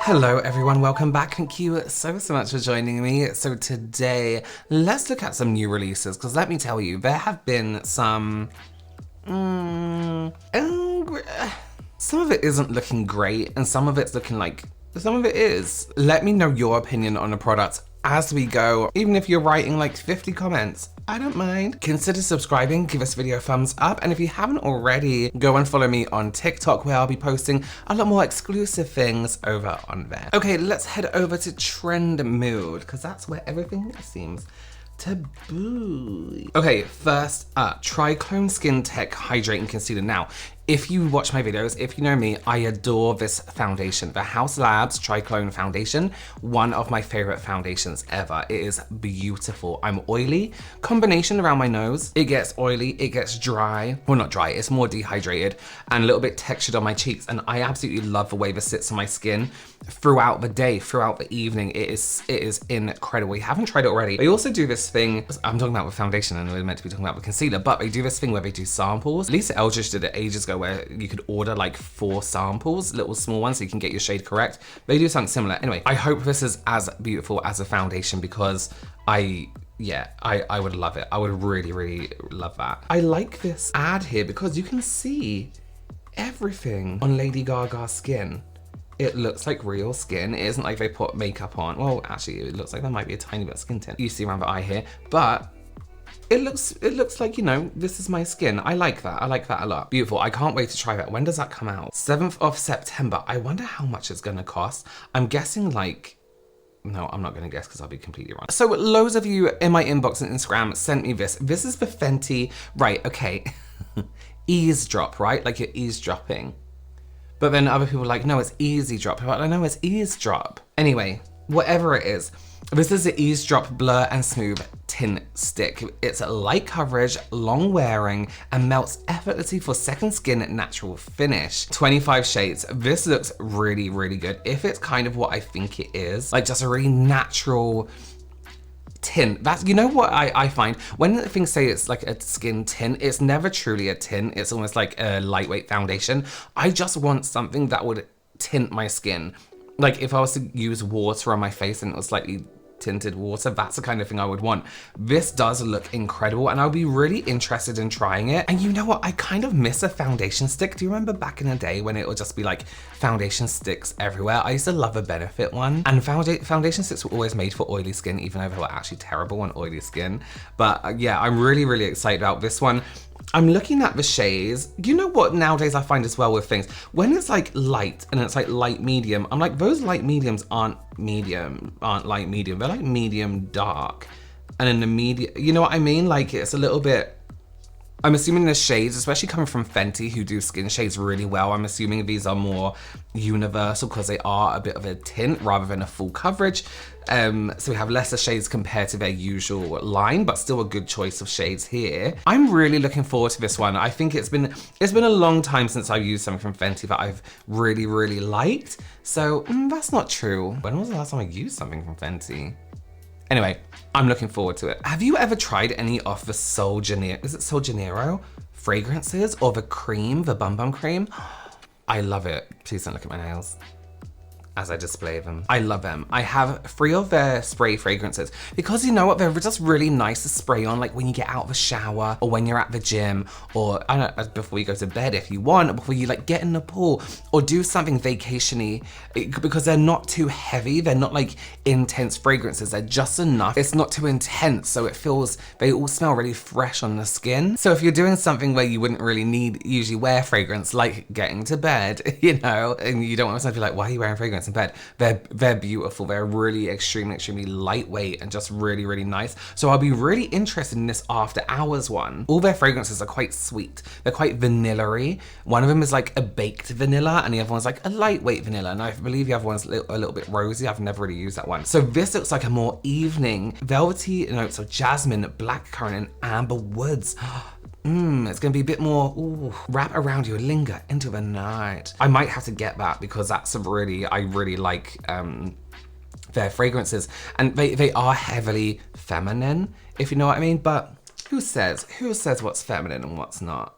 Hello everyone, welcome back. Thank you so much for joining me. So today, let's look at some new releases, because let me tell you, there have been some... some of it isn't looking great, and some of it's looking like... some of it is. Let me know your opinion on the product as we go. Even if you're writing like 50 comments, I don't mind. Consider subscribing, give this video a thumbs up, and if you haven't already, go and follow me on TikTok where I'll be posting a lot more exclusive things over on there. Okay, let's head over to Trend Mood, because that's where everything seems to be. Okay, first up, Triclone Skin Tech Hydrating Concealer. Now, if you watch my videos, if you know me, I adore this foundation. The Haus Triclone Foundation, one of my favorite foundations ever. It is beautiful. I'm oily, combination around my nose. It gets oily, it gets dry. Well, not dry, it's more dehydrated and a little bit textured on my cheeks. And I absolutely love the way this sits on my skin throughout the day, throughout the evening. It is incredible. You haven't tried it already. They also do this thing, I'm talking about with foundation and we're meant to be talking about with concealer, but they do this thing where they do samples. Lisa Eldridge did it ages ago, where you could order like 4 samples, little small ones, so you can get your shade correct. They do something similar. Anyway, I hope this is as beautiful as a foundation, because I would love it. I would really love that. I like this ad here because you can see everything on Lady Gaga's skin. It looks like real skin. It isn't like they put makeup on. Well, actually, it looks like there might be a tiny bit of skin tint you see around the eye here, but it looks like, you know, this is my skin. I like that. I like that a lot. Beautiful. I can't wait to try that. When does that come out? 7th of September. I wonder how much it's gonna cost. I'm guessing like, no, I'm not gonna guess because I'll be completely wrong. So loads of you in my inbox and Instagram sent me this. This is the Fenty, right, okay. Eavesdrop, right? Like you're eavesdropping. But then other people are like, no, it's easy drop. I'm like, I know it's eavesdrop. Anyway, whatever it is, this is the Eavesdrop Blur and Smooth Tint Stick. It's light coverage, long wearing, and melts effortlessly for second skin natural finish. 25 shades. This looks really good. If it's kind of what I think it is, like just a really natural tint. That's, you know what I find? When things say it's like a skin tint, it's never truly a tint. It's almost like a lightweight foundation. I just want something that would tint my skin. Like if I was to use water on my face and it was slightly tinted water, that's the kind of thing I would want. This does look incredible and I'll be really interested in trying it. And you know what? I kind of miss a foundation stick. Do you remember back in the day when it would just be like foundation sticks everywhere? I used to love a Benefit one. And foundation sticks were always made for oily skin, even though they were actually terrible on oily skin. But yeah, I'm really excited about this one. I'm looking at the shades. You know what nowadays I find as well with things? When it's like light and it's like light medium, I'm like, those light mediums aren't light medium. They're like medium dark. And in the medium, you know what I mean? Like it's a little bit, I'm assuming the shades, especially coming from Fenty, who do skin shades really well, I'm assuming these are more universal because they are a bit of a tint rather than a full coverage. So we have lesser shades compared to their usual line, but still a good choice of shades here. I'm really looking forward to this one. I think it's been a long time since I've used something from Fenty that I've really liked. So that's not true. When was the last time I used something from Fenty? Anyway, I'm looking forward to it. Have you ever tried any of the Sol Janeiro, is it Sol Janeiro fragrances, or the cream, the Bum Bum cream? I love it. Please don't look at my nails as I display them. I love them. I have 3 of their spray fragrances because you know what, they're just really nice to spray on, like when you get out of the shower or when you're at the gym, or I don't know, before you go to bed if you want, or before you like get in the pool or do something vacation-y, because they're not too heavy. They're not like intense fragrances. They're just enough. It's not too intense, so it feels, they all smell really fresh on the skin. So if you're doing something where you wouldn't really usually wear fragrance, like getting to bed, you know, and you don't want someone to be like, why are you wearing fragrance in bed? They're beautiful. They're really extremely lightweight and just really nice. So I'll be really interested in this after hours one. All their fragrances are quite sweet. They're quite vanilla-y. One of them is like a baked vanilla and the other one's like a lightweight vanilla. And I believe the other one's a little bit rosy. I've never really used that one. So this looks like a more evening velvety notes of jasmine, blackcurrant, and amber woods. It's gonna be a bit more, wrap around you, linger into the night. I might have to get that because that's I really like their fragrances. And they are heavily feminine, if you know what I mean, but who says what's feminine and what's not?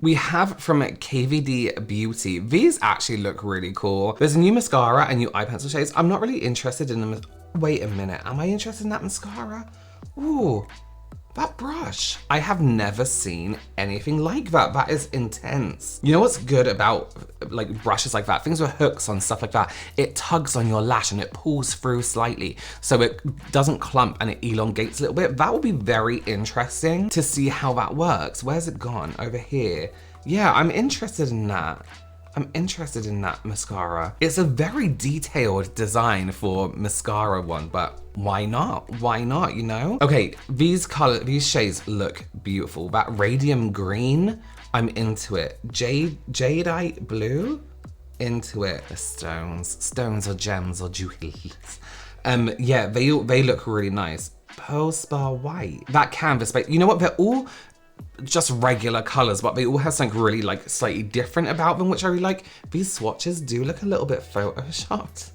We have from KVD Beauty. These actually look really cool. There's a new mascara and new eye pencil shades. I'm not really interested in them. Wait a minute, am I interested in that mascara? Ooh, that brush. I have never seen anything like that. That is intense. You know what's good about like brushes like that? Things with hooks on, stuff like that. It tugs on your lash and it pulls through slightly so it doesn't clump and it elongates a little bit. That will be very interesting to see how that works. Where's it gone? Over here. Yeah, I'm interested in that. I'm interested in that mascara. It's a very detailed design for mascara one, but why not? Why not, you know? Okay, these shades look beautiful. That radium green, I'm into it. Jadeite blue, into it. The stones or gems or jewels. Yeah, they look really nice. Pearl Spa White. That canvas, but you know what? They're all just regular colors, but they all have something really like slightly different about them, which I really like. These swatches do look a little bit photoshopped.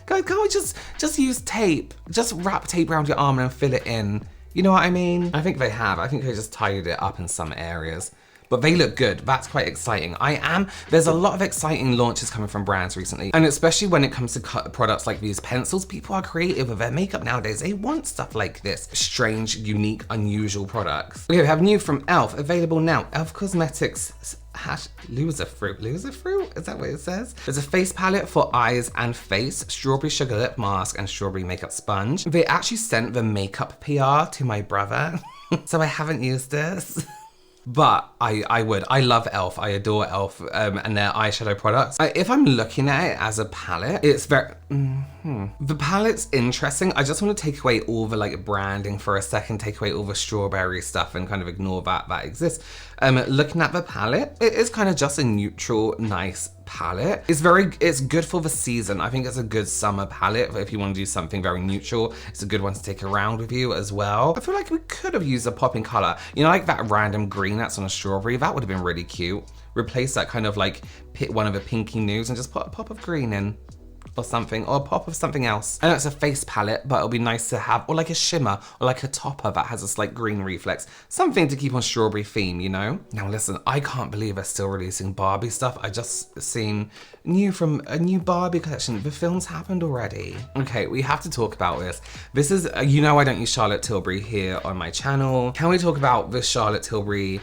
Guys, can't we just use tape? Just wrap tape around your arm and fill it in. You know what I mean? I think they have. I think they just tidied it up in some areas. But they look good. That's quite exciting. There's a lot of exciting launches coming from brands recently. And especially when it comes to products like these pencils, people are creative with their makeup nowadays. They want stuff like this. Strange, unique, unusual products. Okay, we have new from e.l.f. available now. e.l.f. Cosmetics loser fruit. Is that what it says? There's a face palette for eyes and face, strawberry sugar lip mask, and strawberry makeup sponge. They actually sent the makeup PR to my brother. So I haven't used this. But I would. I love e.l.f. I adore e.l.f. And their eyeshadow products. If I'm looking at it as a palette, it's very... The palette's interesting. I just want to take away all the like branding for a second, take away all the strawberry stuff and kind of ignore that exists. Looking at the palette, it is kind of just a neutral, nice palette. It's good for the season. I think it's a good summer palette if you want to do something very neutral. It's a good one to take around with you as well. I feel like we could have used a popping color. You know, like that random green that's on a strawberry, that would have been really cute. Replace that kind of like one of the pinky nudes and just put a pop of green in. Or something, or a pop of something else. I know it's a face palette, but it'll be nice to have, or like a shimmer, or like a topper that has a slight green reflex. Something to keep on strawberry theme, you know? Now listen, I can't believe they're still releasing Barbie stuff. I just seen a new Barbie collection. The film's happened already. Okay, we have to talk about this. This is, you know I don't use Charlotte Tilbury here on my channel. Can we talk about the Charlotte Tilbury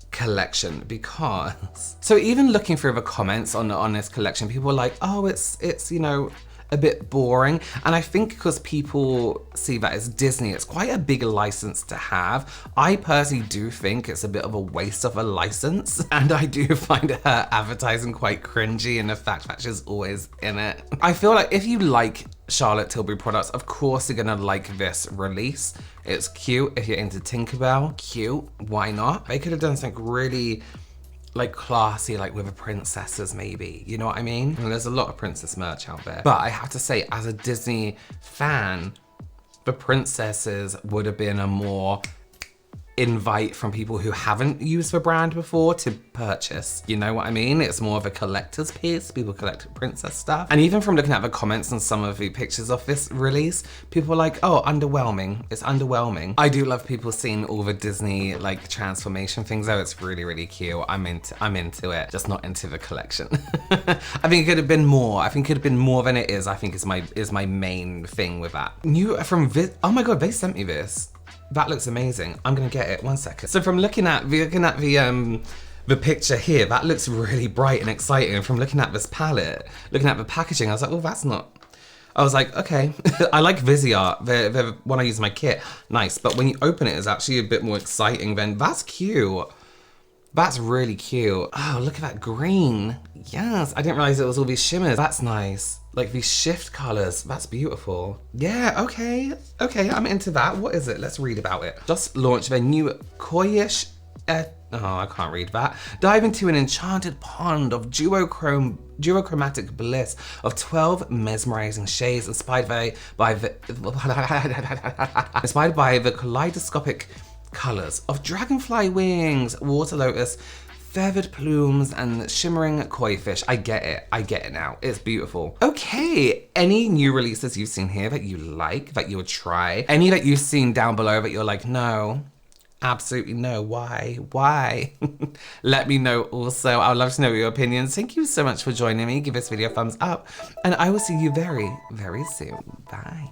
collection? Because so even looking through the comments on this collection, people were like, oh, it's you know, a bit boring. And I think because people see that as Disney, it's quite a big license to have. I personally do think it's a bit of a waste of a license. And I do find her advertising quite cringy in the fact that she's always in it. I feel like if you like Charlotte Tilbury products, of course you're gonna like this release. It's cute. If you're into Tinkerbell, cute, why not? They could have done something really like classy, like with the princesses maybe, you know what I mean? And there's a lot of princess merch out there. But I have to say, as a Disney fan, the princesses would have been a more invite from people who haven't used the brand before to purchase. You know what I mean? It's more of a collector's piece. People collect princess stuff. And even from looking at the comments and some of the pictures of this release, people are like, oh, underwhelming. It's underwhelming. I do love people seeing all the Disney like transformation things though. It's really, really cute. I'm into it, just not into the collection. I think it could have been more. I think it could have been more than it is. I think is my main thing with that. New from oh my God, they sent me this. That looks amazing. I'm gonna get it, 1 second. So from looking at the picture here, that looks really bright and exciting. And from looking at this palette, looking at the packaging, I was like, oh, that's not, I was like, okay. I like Viseart, the one I use in my kit, nice. But when you open it, it's actually a bit more exciting then. That's cute. That's really cute. Oh, look at that green. Yes, I didn't realize it was all these shimmers. That's nice. Like these shift colors, that's beautiful. Yeah, okay, I'm into that. What is it? Let's read about it. Just launched their new Coyish, oh, I can't read that. Dive into an enchanted pond of duochromatic bliss of 12 mesmerizing shades inspired by the kaleidoscopic colors of dragonfly wings, water lotus, feathered plumes, and shimmering koi fish. I get it now. It's beautiful. Okay, any new releases you've seen here that you like, that you would try? Any that you've seen down below that you're like, no, Absolutely no. Why? Why? Let me know also. I would love to know your opinions. Thank you so much for joining me. Give this video a thumbs up. And I will see you very, very soon. Bye.